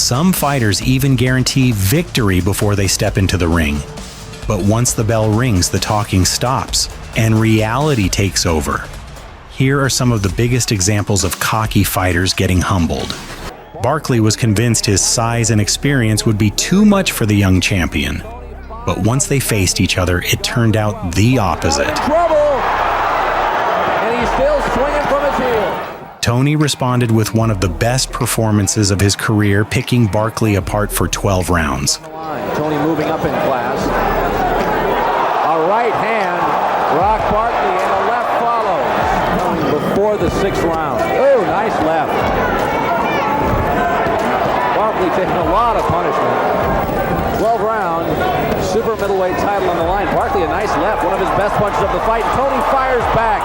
Some fighters even guarantee victory before they step into the ring. But once the bell rings, the talking stops, and reality takes over. Here are some of the biggest examples of cocky fighters getting humbled. Barkley was convinced his size and experience would be too much for the young champion. But once they faced each other, it turned out the opposite. Trouble! And he's still swinging from his heel. Toney responded with one of the best performances of his career, picking Barkley apart for 12 rounds. Toney moving up in class. A right hand, rock Barkley, and a left follows. Before the 6th round. Oh, nice left. Barkley taking a lot of punishment. 12 round, super middleweight title on the line. Barkley a nice left, one of his best punches of the fight. Toney fires back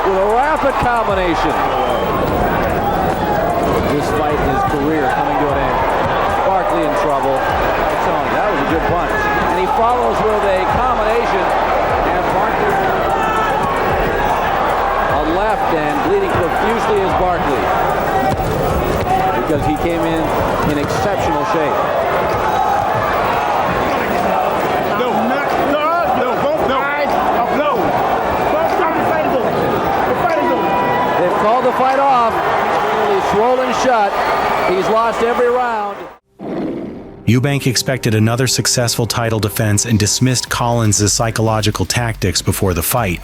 with a rapid combination. This fight, his career coming to an end. Barkley in trouble. Toney, that was a good punch. And he follows with a combination. And Barkley a left and bleeding profusely is Barkley. Because he came in exceptional shape. Called the fight off. He's swollen shut. He's lost every round. Eubank expected another successful title defense and dismissed Collins' psychological tactics before the fight.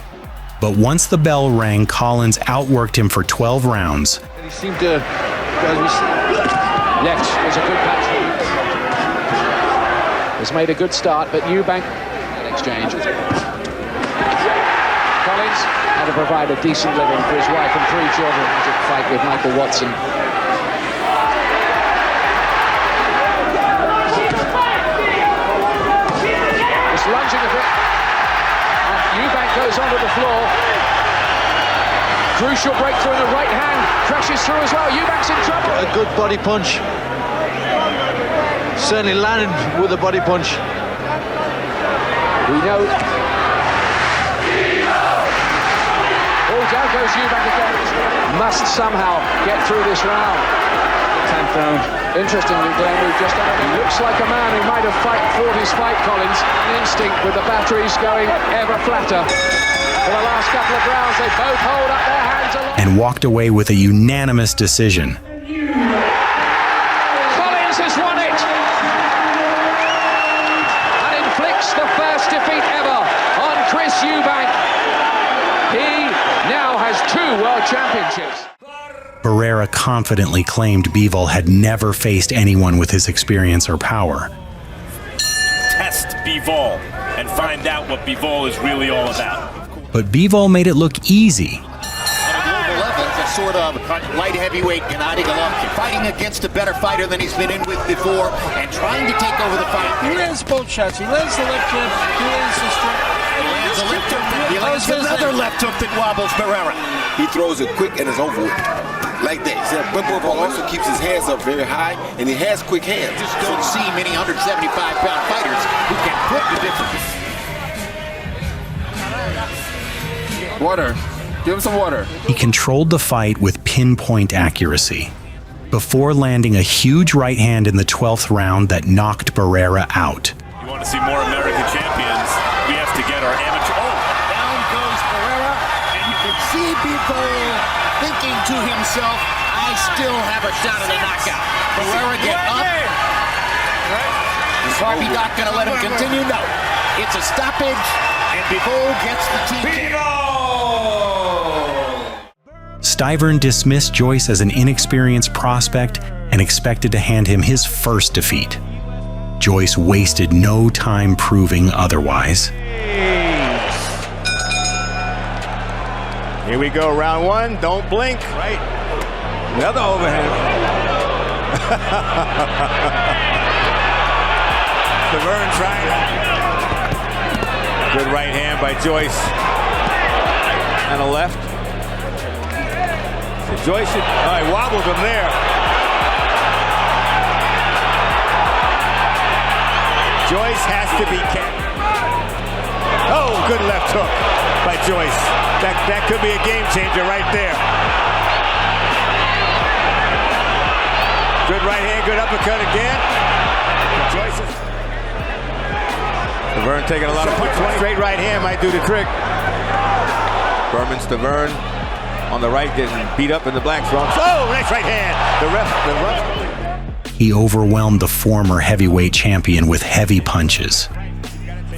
But once the bell rang, Collins outworked him for 12 rounds. He seemed to... Next is a good punch. Has made a good start, but Eubank... That exchange. Collins had to provide a decent living for his wife and 3 children to fight with Michael Watson. It's lunging a bit. Eubank goes onto the floor. Crucial breakthrough in the right hand. Crashes through as well. Eubank's in trouble. A good body punch. Certainly landed with a body punch. We know... Down goes Eubank again. Must somehow get through this round. 10th round. Interestingly, Glenn, we've just done it. He looks like a man who might have fought his fight, Collins. An instinct with the batteries going ever flatter. For the last couple of rounds, they both hold up their hands along. And walked away with a unanimous decision. Collins has won it! And inflicts the first defeat ever on Chris Eubank. He now has 2 world championships. Barrera confidently claimed Bivol had never faced anyone with his experience or power. Test Bivol and find out what Bivol is really all about. But Bivol made it look easy. On a global level, it's a sort of light heavyweight Gennady Golovkin, fighting against a better fighter than he's been in with before and trying to take over the fight. He lands both shots. He lands the left jab, he lands the straight. A left hook. He lands another left hook that wobbles Barrera. He throws it quick and it's over with. Like that. Bivol also keeps his hands up very high, and he has quick hands. Just don't see many 175-pound fighters who can put the difference. Water. Give him some water. He controlled the fight with pinpoint accuracy, before landing a huge right hand in the 12th round that knocked Barrera out. You want to see more American champions, we have to get our amateur... Oh! Down goes Barrera, and you can see Bivol thinking to himself, I still have a shot at a knockout. Barrera get up. Is Harvey not going to let him continue? No. It's a stoppage, and Bivol gets the TK. Stiverne dismissed Joyce as an inexperienced prospect and expected to hand him his first defeat. Joyce wasted no time proving otherwise. Here we go, round 1. Don't blink. Right. Another overhand. Stiverne trying. Good right hand by Joyce. And a left. So Joyce, he wobbled him there. Joyce has to be careful. Oh, good left hook by Joyce. That could be a game changer right there. Good right hand, good uppercut again. Joyce. Stiverne taking a lot of punch. Straight right hand might do the trick. Berman Stiverne on the right getting beat up in the black strong. Oh, nice right hand. The ref. He overwhelmed the former heavyweight champion with heavy punches,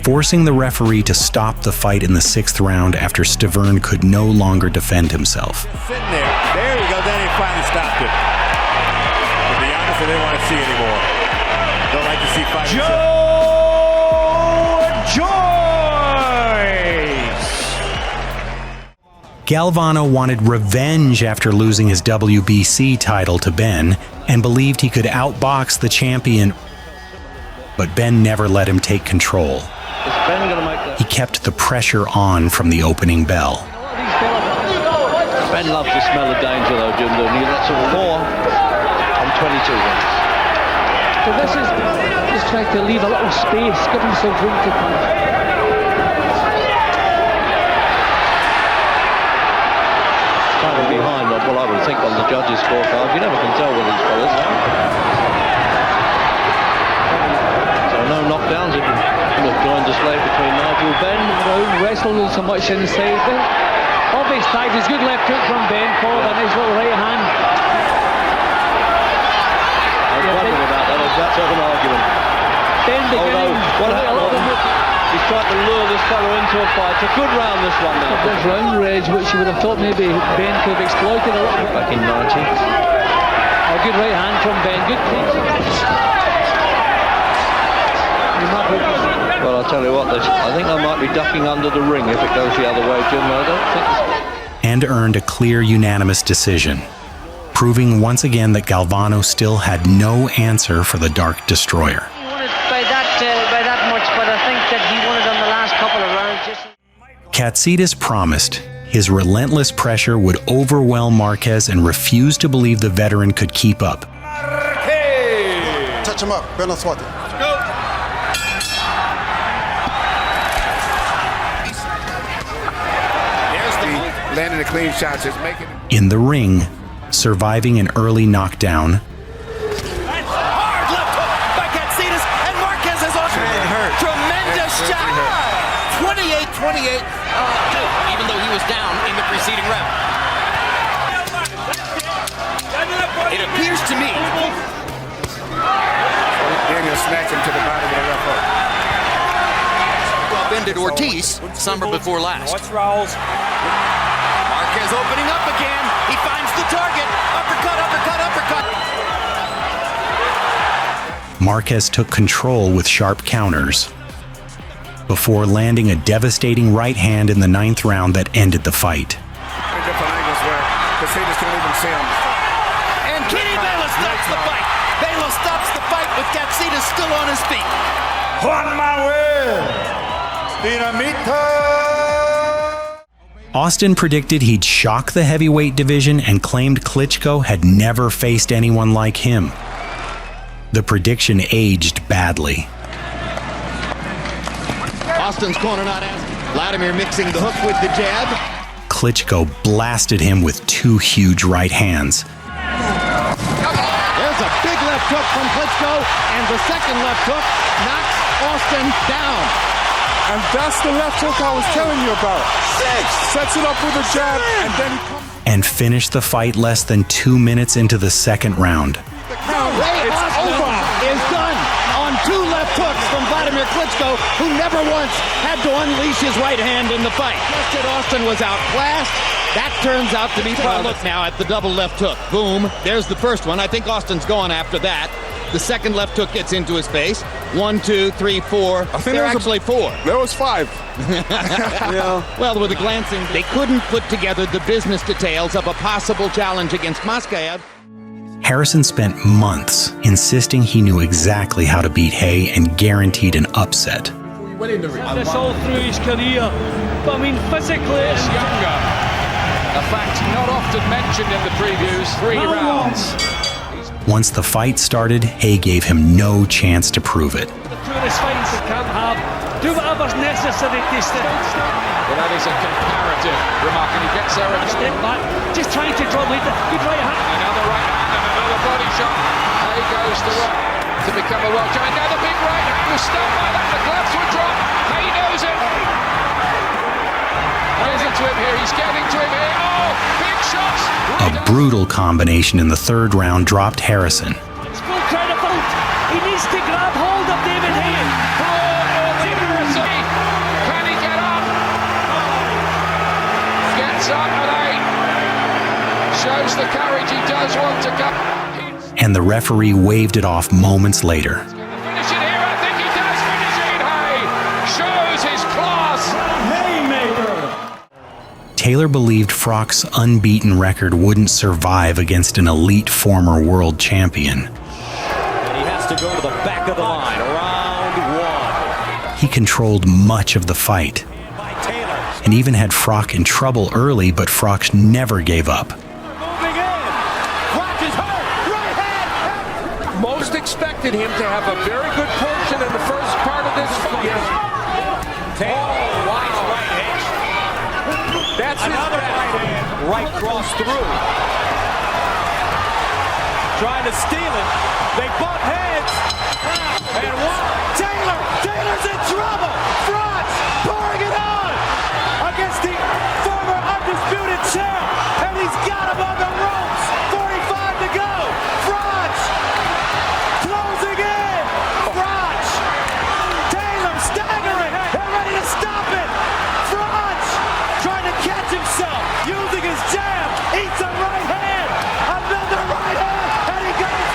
forcing the referee to stop the fight in the 6th round after Stiverne could no longer defend himself. Sitting there. There you go. Then he finally stopped it. To be honest, I didn't want to see anymore. Don't like to see fighting. Joyce! Galvano wanted revenge after losing his WBC title to Benn and believed he could outbox the champion, but Benn never let him take control. He kept the pressure on from the opening bell. Benn loves the smell of danger though, Jim. That's a 4 on 22 wins. So this is just trying to leave a little space, give himself room to punch. Kind of behind on what I would think on the judges' scorecard. You never can tell with these fellas. So no knockdowns. Joined display between Nigel Benn. Wrestling so much inside there. Obvious side is good left hook from Benn, followed by a nice little right hand. I was wondering about that. That's an argument. Benn beginning. He's trying to lure this fellow into a fight. It's a good round, this one now. This round, Reg, which you would have thought maybe Benn could have exploited a little bit. Back in 90. A good right hand from Benn. Good clinch. Well, I'll tell you what, I think I might be ducking under the ring if it goes the other way, Jim. I don't think and earned a clear unanimous decision, proving once again that Galvano still had no answer for the Dark Destroyer. He wanted by that much, but I think that he wanted on the last couple of rounds. Katsidis promised his relentless pressure would overwhelm Marquez and refused to believe the veteran could keep up. Touch him up, Benn Swati. Go. Landing the clean shots, just making it. In the ring, surviving an early knockdown. Hard left hook by Katsidis, and Marquez is on. Tremendous shot. 28-28, even though he was down in the preceding round. It appears to me. Daniel snatched him to the bottom of the left hook. Well, bended Ortiz, summer before last. Watch Rawls. Marquez opening up again. He finds the target. Uppercut, uppercut, uppercut. Marquez took control with sharp counters before landing a devastating right hand in the 9th round that ended the fight. Different angles where Katsidis can't even see him. And Kenny Baylor stops the fight. Baylor stops the fight with Katsidis still on his feet. On my way. Dinamita. Austin predicted he'd shock the heavyweight division and claimed Klitschko had never faced anyone like him. The prediction aged badly. Austin's corner not asking. Vladimir mixing the hook with the jab. Klitschko blasted him with 2 huge right hands. There's a big left hook from Klitschko, and the second left hook knocks Austin down. And that's the left hook I was telling you about. Sets it up with a jab, and then and finished the fight less than 2 minutes into the 2nd round. It's over. Is done on 2 left hooks from Vladimir Klitschko, who never once had to unleash his right hand in the fight. Just that Austin was outclassed. That turns out to be fun. Look now at the double left hook. Boom. There's the first one. I think Austin's gone after that. The second left hook gets into his face. 1, 2, 3, 4. I think there are actually 4. There was 5. Yeah. Well, with a glancing, they couldn't put together the business details of a possible challenge against Moscaad. Harrison spent months insisting he knew exactly how to beat Haye and guaranteed an upset. This all through his career, but I mean physically it's younger. A fact not often mentioned in the previous 3 rounds. Once the fight started, Haye gave him no chance to prove it. the poorest fights he can't have. Do whatever's necessary to stay. Well, that is a comparative remark, and he gets there and step back, just trying to draw lead. Good right hand. Another right hand and another body shot. goes the right to become a world champion. Now the big right hand was stopped by that. The gloves were dropped. Haye knows it. Getting to him here. He's getting to him here. Oh, big shots. A brutal combination in the third round dropped Harrison. It's full credible. He needs to grab hold of David Haye. Can he get up? Gets up and Haye shows the courage he does want to go. And the referee waved it off moments later. Finish it here. I think he does finish it. Haye shows his class. Haymaker. Taylor believed Froch's unbeaten record wouldn't survive against an elite former world champion. And he has to go to the back of the line. Round one. He controlled much of the fight and even had Froch in trouble early, but Froch never gave up. Most expected him to have a very good portion in the first part of this fight. Oh, wow. Right hand. That's another right hand. Right cross through. Trying to steal it. They butt heads. And one. Taylor's in trouble. Froch pouring it on against the former undisputed champ. And he's got him on the ropes. 45 to go. Froch closing in. Froch. Taylor staggering. They're ready to stop it. Froch trying to catch himself. Using his jab. Eats a right hand. Another right hand. And he goes.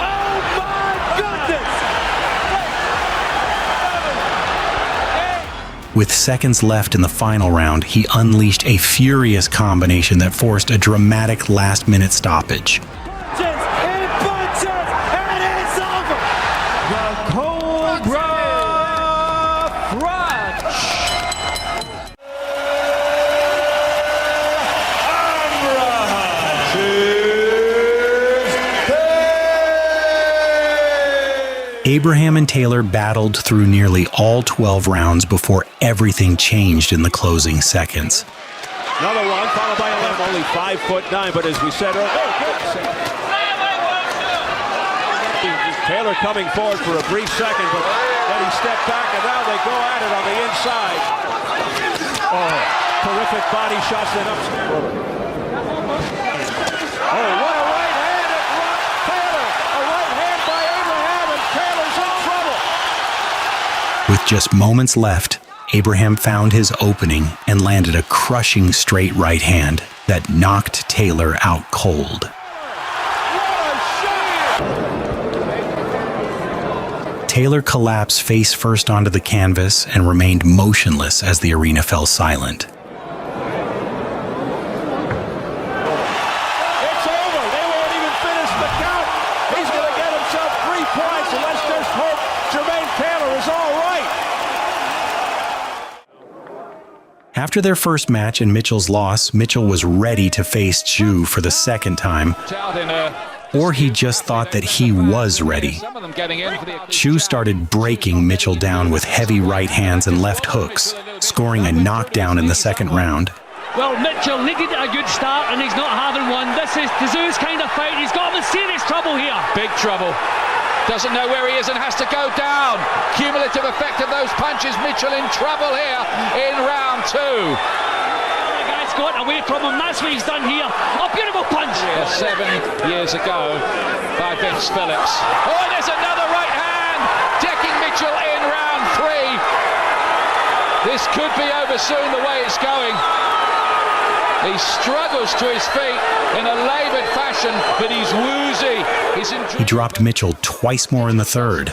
Oh my goodness. With seconds left in the final round, he unleashed a furious combination that forced a dramatic last-minute stoppage. Abraham and Taylor battled through nearly all 12 rounds before everything changed in the closing seconds. Another one, followed by 11, only 5'9", but as we said earlier, Taylor coming forward for a brief second, but then he stepped back, and now they go at it on the inside. Oh, terrific body shots then upstairs. Oh, what a right hand at Taylor! A right hand by Abraham, and Taylor's in trouble. With just moments left, Abraham found his opening and landed a crushing straight right hand that knocked Taylor out cold. Taylor collapsed face first onto the canvas and remained motionless as the arena fell silent. It's over. They won't even finish the count. He's going to get himself 3 points, and let's just hope Jermaine Taylor is all right. After their first match and Mitchell's loss, Mitchell was ready to face Tszyu for the second time, or he just thought that he was ready. Tszyu started breaking Mitchell down with heavy right hands and left hooks, scoring a knockdown in the second round. Well, Mitchell needed a good start and he's not having one. This is Tszyu's kind of fight. He's got him in serious trouble here. Big trouble. Doesn't know where he is and has to go down. Cumulative effect of those punches. Mitchell in trouble here in round 2. The guy's got away from him. That's what he's done here. A beautiful punch. 7 years ago by Vince Phillips. Oh, and there's another right hand. Decking Mitchell in round 3. This could be over soon the way it's going. He struggles to his feet in a laboured fashion, but he's woozy. He dropped Mitchell twice more in the third.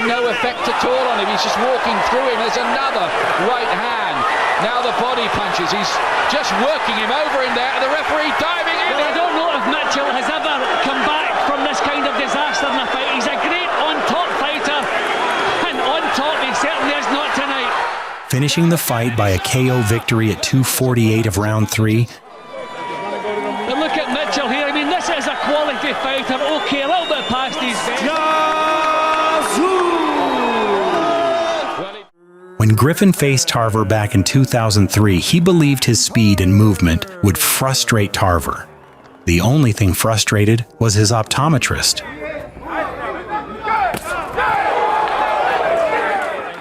No effect at all on him. He's just walking through him. There's another right hand. Now the body punches. He's just working him over in there. And the referee diving in. Well, I don't know if Mitchell has ever come back from this kind of disaster in a fight. He's a great on-top fighter. And on top, he certainly is not tonight. Finishing the fight by a KO victory at 2:48 of round 3. But look at Mitchell here. I mean, this is a quality fighter. Okay, a little bit past his best. When Griffin faced Tarver back in 2003, he believed his speed and movement would frustrate Tarver. The only thing frustrated was his optometrist.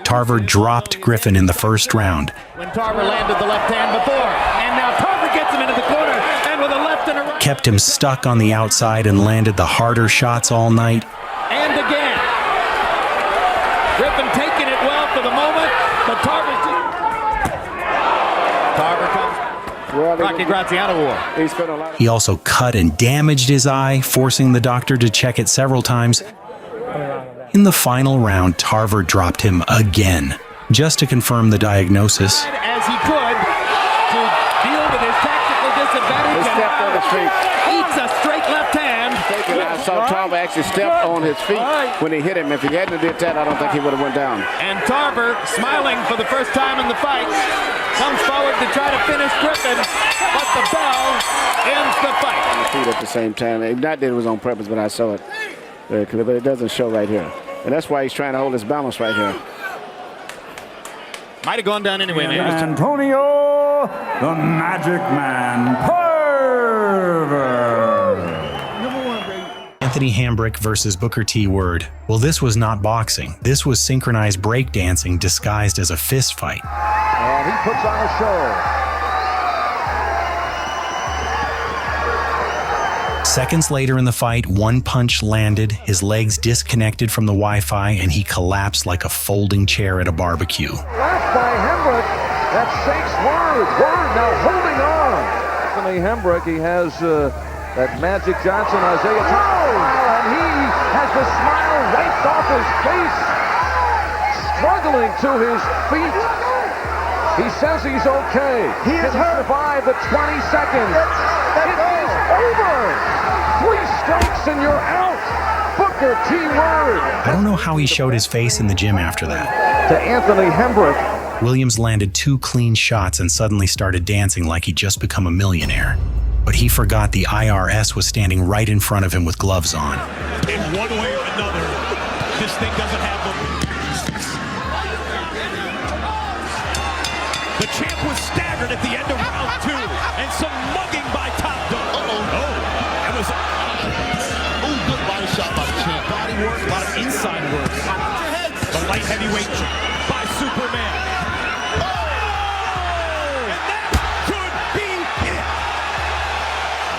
Tarver dropped Griffin in the first round. When Tarver landed the left hand before, and now Tarver gets him into the corner, and with a left and a right. Kept him stuck on the outside and landed the harder shots all night. And again. Griffin taking it well for the moment, but Tarver comes. Rocky Graziano war. He also cut and damaged his eye, forcing the doctor to check it several times. In the final round, Tarver dropped him again, just to confirm the diagnosis. As he could to deal with his tactical disadvantage. He stepped on his feet. Eats a straight left hand. I saw Tarver actually step on his feet when he hit him. If he hadn't did that, I don't think he would have went down. And Tarver, smiling for the first time in the fight, comes forward to try to finish Griffin, but the bell ends the fight. On the feet at the same time. Not that it was on purpose, but I saw it. But it doesn't show right here. And that's why he's trying to hold his balance right here. Might have gone down anyway, man. Antonio, the Magic Man, Tarver. Anthony Hambrick versus Booker T. Word. Well, this was not boxing. This was synchronized breakdancing disguised as a fist fight. And he puts on a show. Seconds later in the fight, one punch landed, his legs disconnected from the Wi-Fi, and he collapsed like a folding chair at a barbecue. Left by Hambrick. That shakes Word. Word now holding on. Anthony Hambrick, he has that Magic Johnson, Isaiah Thomas, and he has the smile wiped off his face. Struggling to his feet. He says he's okay. He has survived the 20 seconds. It is over. 3 strikes and you're out. Booker T. Word. I don't know how he showed his face in the gym after that. To Anthony Hambrick. Williams landed 2 clean shots and suddenly started dancing like he'd just become a millionaire. But he forgot the IRS was standing right in front of him with gloves on. In one way or another, this thing doesn't have them. The champ was staggered at the end of round 2, and some mugging by Top Dog. That was good body shot by the champ. Body work, a lot of inside work. The light heavyweight by Superman. And that could be it.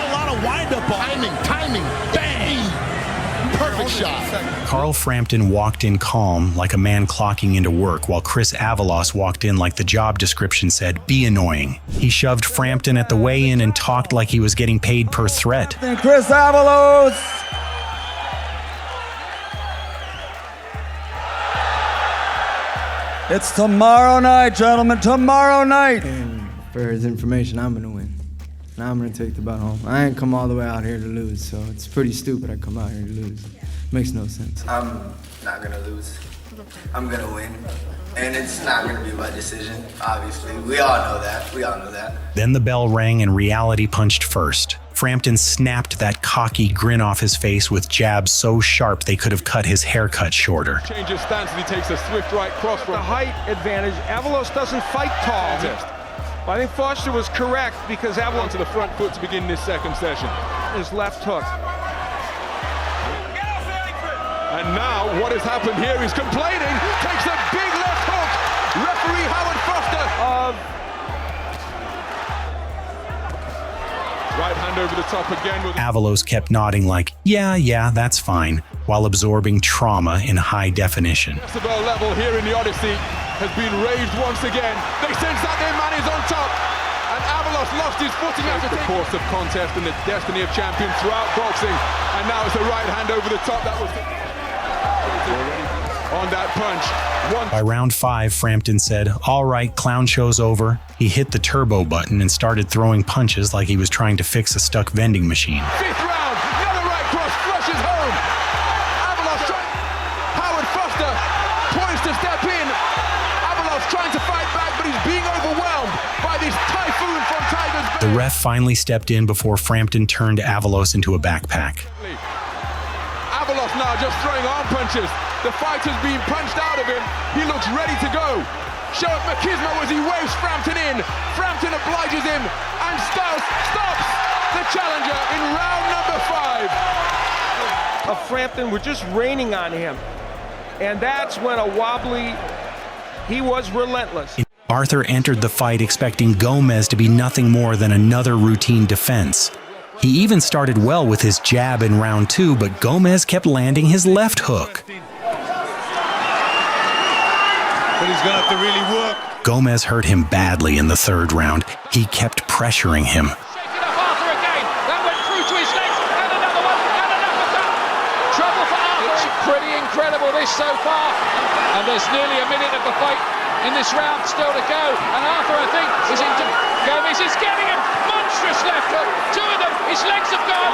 A lot of wind-up timing, bang. Perfect shot. Carl Frampton walked in calm, like a man clocking into work, while Chris Avalos walked in like the job description said, be annoying. He shoved Frampton at the weigh-in and talked like he was getting paid per threat. Chris Avalos. It's tomorrow night, gentlemen, tomorrow night. And for his information, I'm gonna win. And I'm gonna take the belt home. I ain't come all the way out here to lose, so it's pretty stupid I come out here to lose. Makes no sense. I'm not gonna lose. I'm gonna win. And it's not gonna be by decision, obviously. We all know that. Then the bell rang and reality punched first. Frampton snapped that cocky grin off his face with jabs so sharp they could have cut his haircut shorter. Changes stance and he takes a swift right cross from the height advantage. Avalos doesn't fight tall. I think Foster was correct because Avalos to the front foot to begin this second session. His left hook. And now what has happened here? He's complaining. Takes a big left hook. Referee Howard Foster of right hand over the top again. Avalos kept nodding like, yeah, that's fine, while absorbing trauma in high definition. Decibel level here in the Odyssey has been raised once again. They sense that their man is on top. And Avalos lost his footing after the course of contest and the destiny of champions throughout boxing. And now it's a right hand over the top. That was on that punch. By round 5, Frampton said, all right, clown show's over. He hit the turbo button and started throwing punches like he was trying to fix a stuck vending machine. 5th round, another right cross, flushes home. Avalos trying, Howard Foster poised to step in. Avalos trying to fight back, but he's being overwhelmed by this typhoon from Tiger's Bay. The ref finally stepped in before Frampton turned Avalos into a backpack. Avalos now just throwing arm punches. The fight has been punched out of him. He looks ready to go. Show up machismo as he waves Frampton in. Frampton obliges him and stops the challenger in round number 5. Frampton were just raining on him. And that's when a wobbly He was relentless. Arthur entered the fight expecting Gomez to be nothing more than another routine defense. He even started well with his jab in round 2, but Gomez kept landing his left hook. But he's going to have to really work. Gomez hurt him badly in the 3rd round. He kept pressuring him. Pretty incredible this so far, and there's nearly a minute of the fight in this round still to go, and Arthur, I think, is into Gomez is getting him, monstrous left hook, 2 of them, his legs have gone,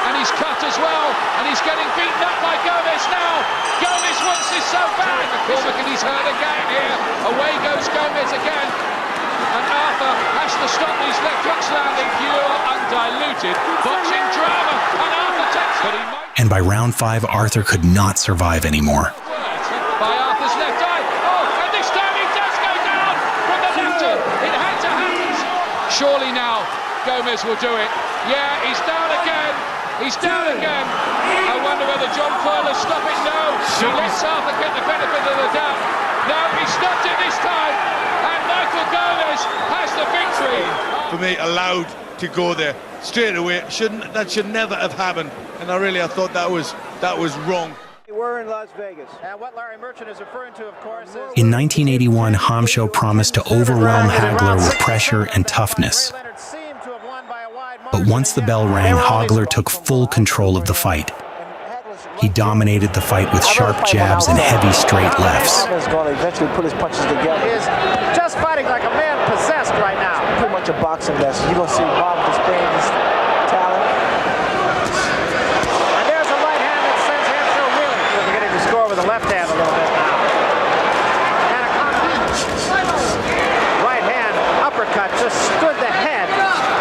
and he's cut as well, and he's getting beaten up by Gomez now. Gomez wants this so bad, McCormick, and he's hurt again here. Away goes Gomez again, and Arthur has to stop these left hooks landing. Pure, undiluted boxing drama, and Arthur takes it. And by round 5, Arthur could not survive anymore. By Arthur's left eye. Oh, and this time he does go down from the left hook. It had to happen. Surely now Gomez will do it. Yeah, he's down again. He's down again. I wonder whether John Paul will stop it. No. He lets Arthur get the benefit of the doubt. No, he stopped it this time. And Michael Gomez has the victory. For me, allowed to go there straight away. That should never have happened. And I thought that was wrong. We're in Las Vegas. And what Larry Merchant is referring to, of course, is... In 1981, Hamsho promised to overwhelm Hagler with pressure and toughness. But once the bell rang, Hagler took full control of the fight. He dominated the fight with sharp jabs and heavy straight lefts. Hagler's going to eventually put his punches together. He is just fighting like a man possessed right now. Pretty much a boxing lesson. You're going to see Bob displaying his talent. And there's a right hand that sends Hamsho reeling. We're beginning to score with the left hand a little bit now. And a right hand uppercut just stood the head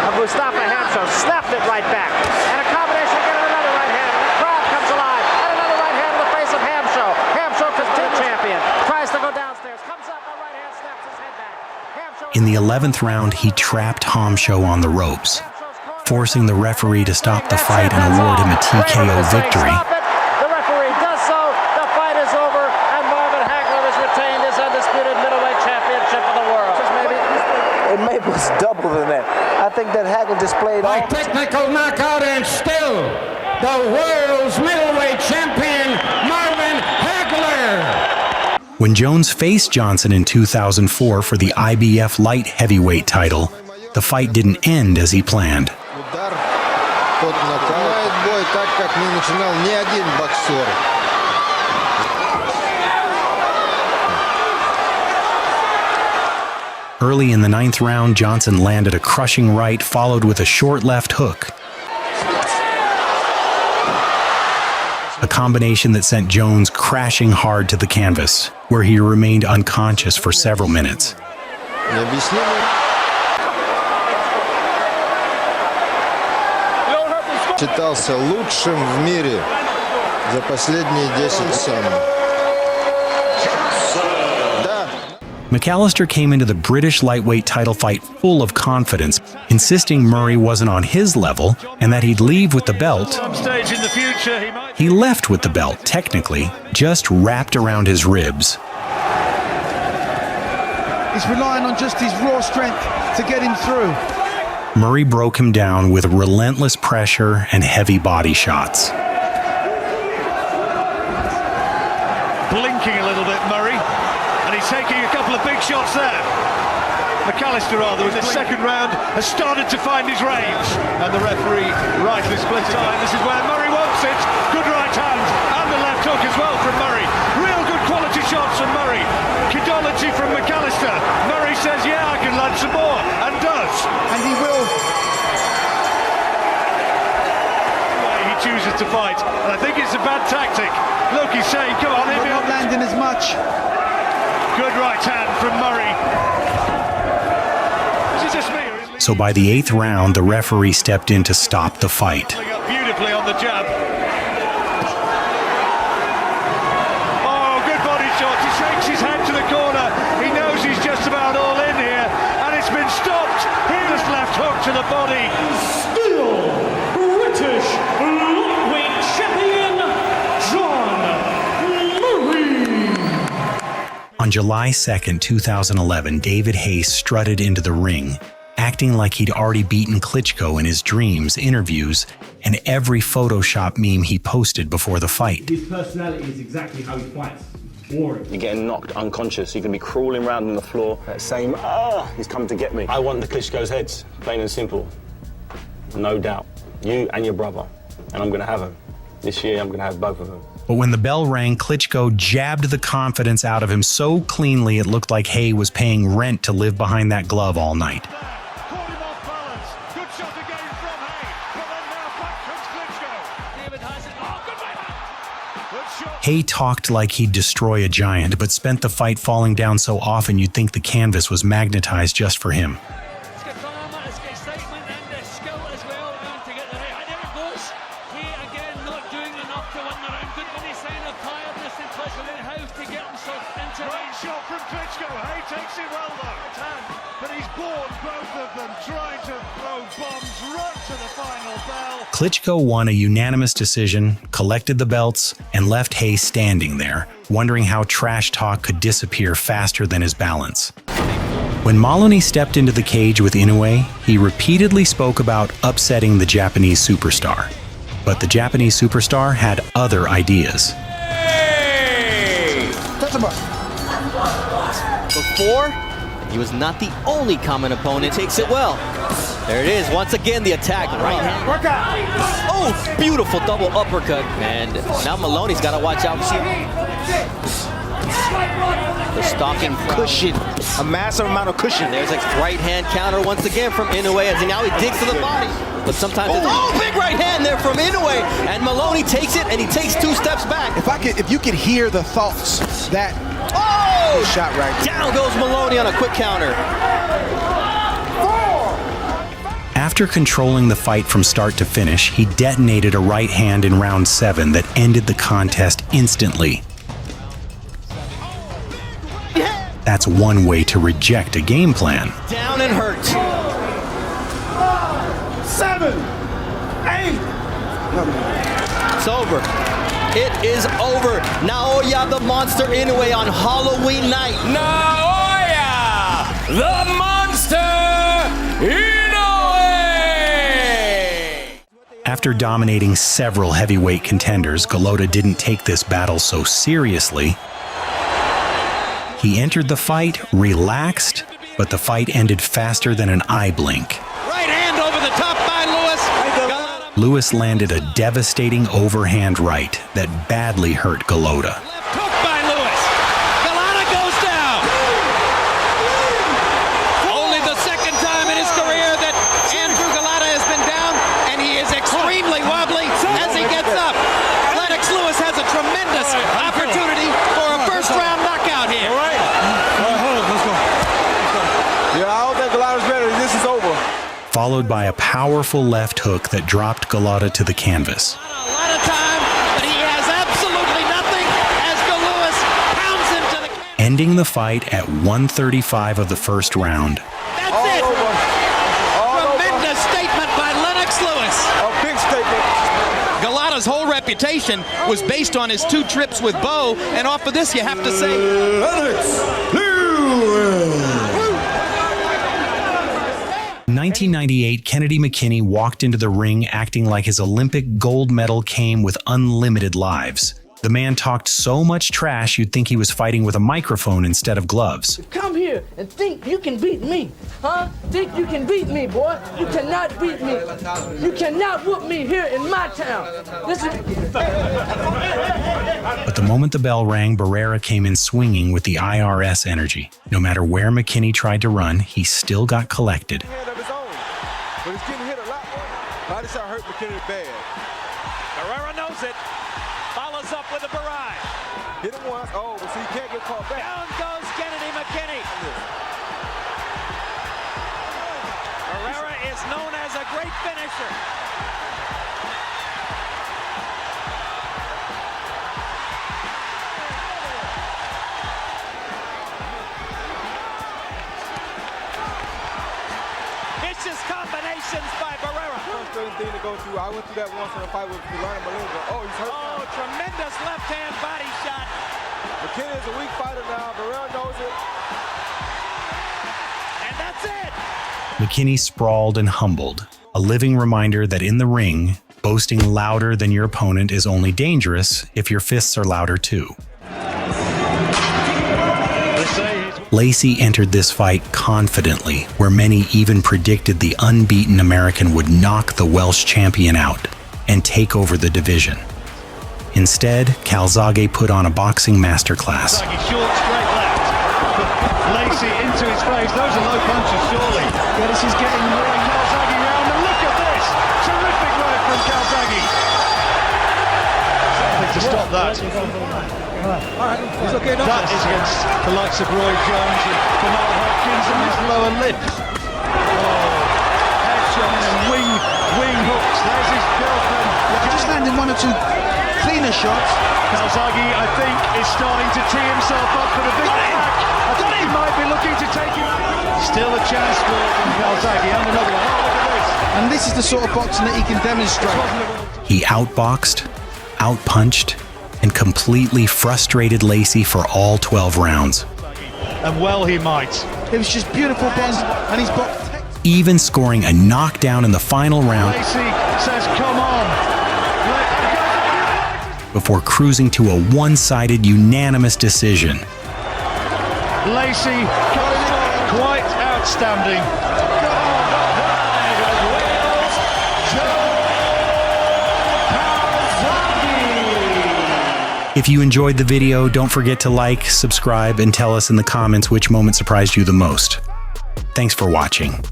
of Mustafa Hamsho, snapped it right back. And a combination again and another right hand. And the crowd comes alive. And another right hand in the face of Hamsho. Hamsho, the champion, tries to go downstairs. Comes up, a right hand snaps his head back. Hamsho. In the 11th round, he trapped Hamsho on the ropes, forcing the referee to stop the fight and award him a TKO victory. The referee does so. The fight is over, and Marvin Hagler has retained his undisputed middleweight championship of the world. It was double than that. I think that Hagler displayed all... By technical knockout, and still the world's middleweight champion, Marvin Hagler. When Jones faced Johnson in 2004 for the IBF light heavyweight title, the fight didn't end as he planned. Тот начинает бой так, как не начинал ни один боксер. Early in the 9th round, Johnson landed a crushing right, followed with a short left hook. A combination that sent Jones crashing hard to the canvas, where he remained unconscious for several minutes. Считался лучшим в мире за последние 10 самых. McAllister came into the British lightweight title fight full of confidence, insisting Murray wasn't on his level and that he'd leave with the belt. He left with the belt, technically, just wrapped around his ribs. He's relying on just his raw strength to get him through. Murray broke him down with relentless pressure and heavy body shots. Blinking a little bit, Murray, and he's taking a couple of big shots there. McAllister, in the second round, has started to find his range, and the referee rightly split time. This is where Murray wants it. Good right hand, and the left hook as well from Murray. Real good quality shots from Murray. Kidology from McAllister. Murray says, yeah, I can land some more, and does. And he will. He chooses to fight, and I think it's a bad tactic. Look, he's saying, come on, hit me not up. Landing as much. Good right hand from Murray. Is it just me? So by the 8th round, the referee stepped in to stop the fight. Beautifully on the jab. Oh, good body shot. He shakes his head to the corner. He knows he's just about all in here, and it's been stopped. Here's left hook to the body. Still British lightweight champion, John Murray. On July 2nd, 2011, David Haye strutted into the ring, acting like he'd already beaten Klitschko in his dreams, interviews, and every Photoshop meme he posted before the fight. His personality is exactly how he fights. Boring. You're getting knocked unconscious. You're going to be crawling around on the floor, saying, he's coming to get me. I want the Klitschko's heads, plain and simple. No doubt. You and your brother. And I'm going to have them. This year, I'm going to have both of them. But when the bell rang, Klitschko jabbed the confidence out of him so cleanly it looked like Haye was paying rent to live behind that glove all night. Haye talked like he'd destroy a giant, but spent the fight falling down so often you'd think the canvas was magnetized just for him. Klitschko won a unanimous decision, collected the belts, and left Haye standing there, wondering how trash talk could disappear faster than his balance. When Moloney stepped into the cage with Inoue, he repeatedly spoke about upsetting the Japanese superstar. But the Japanese superstar had other ideas. Hey! Before, he was not the only common opponent. Takes it well. There it is, once again the attack, right hand. Oh, beautiful double uppercut. And now Moloney's got to watch out. The stalking cushion, a massive amount of cushion. There's a right hand counter once again from Inoue as now he digs to the body. But sometimes it's big right hand there from Inoue, and Moloney takes it and he takes 2 steps back. If you could hear the thoughts that shot right there. Down goes Moloney on a quick counter. After controlling the fight from start to finish, he detonated a right hand in round 7 that ended the contest instantly. That's one way to reject a game plan. Down and hurt. 7, 8. It's over. It is over. Naoya the Monster Inoue on Halloween night. Naoya the Monster Inoue! After dominating several heavyweight contenders, Golota didn't take this battle so seriously. He entered the fight relaxed, but the fight ended faster than an eye blink. Right hand over the top by Lewis. Lewis landed a devastating overhand right that badly hurt Golota. Hook by Lewis. Golota goes down. Only the second time in his career that Andrew Golota has been down, and he is extremely wobbly as he gets up. Lennox Lewis has a tremendous opportunity for a first-round knockout here. All right. Hold on. Let's go. Yeah, I don't think Golota's ready. This is over. Followed by a powerful left hook that dropped Golota to the canvas. A lot of time, but he has absolutely nothing as Lewis pounds him to the canvas. Ending the fight at 1:35 of the first round. That's it. Tremendous statement by Lennox Lewis. A big statement. Golota's whole reputation was based on his 2 trips with Bo, and off of this you have to say Lennox Lewis. 1998, Kennedy McKinney walked into the ring acting like his Olympic gold medal came with unlimited lives. The man talked so much trash you'd think he was fighting with a microphone instead of gloves. Come here and think you can beat me, huh? Think you can beat me, boy. You cannot beat me. You cannot whoop me here in my town. Listen. But the moment the bell rang, Barrera came in swinging with the IRS energy. No matter where McKinney tried to run, he still got collected. But he's getting hit a lot more. Body shot hurt McKinney bad. Barrera knows it. Follows up with a barrage. Hit him once. Oh, but see, he can't get caught back. Down goes Kennedy McKinney. Barrera is known as a great finisher. Vicious combinations by Barrera. Frustrating thing to go through. I went through that once in a fight with Malone. Oh, he's hurt. Oh, tremendous left-hand body shot. McKinney is a weak fighter now. Barrera knows it. And that's it. McKini sprawled and humbled, a living reminder that in the ring, boasting louder than your opponent is only dangerous if your fists are louder too. Lacy entered this fight confidently, where many even predicted the unbeaten American would knock the Welsh champion out and take over the division. Instead, Calzaghe put on a boxing masterclass. Short, straight left. Lacy into his face. Those are low punches, surely. Yeah, this is getting Calzaghe round, and look at this! Terrific work from Calzaghe. Something to stop that. He's okay, that is against the likes of Roy Jones and Kamal Hopkins and his lower lip. Headshots and wing hooks. There's his girlfriend. Yeah, just landing one or two cleaner shots. Calzaghe, I think, is starting to tee himself up for the big attack. I think he might be looking to take him. Still a chance for Calzaghe, and another one. Oh, look at this. And this is the sort of boxing that he can demonstrate. He outboxed, outpunched, and completely frustrated Lacy for all 12 rounds. And well he might. It was just beautiful boxing, and he's boxed. Even scoring a knockdown in the final round. Lacy says, come on. Before cruising to a one-sided unanimous decision. Lacy quite outstanding. If you enjoyed the video, don't forget to like, subscribe, and tell us in the comments which moment surprised you the most. Thanks for watching.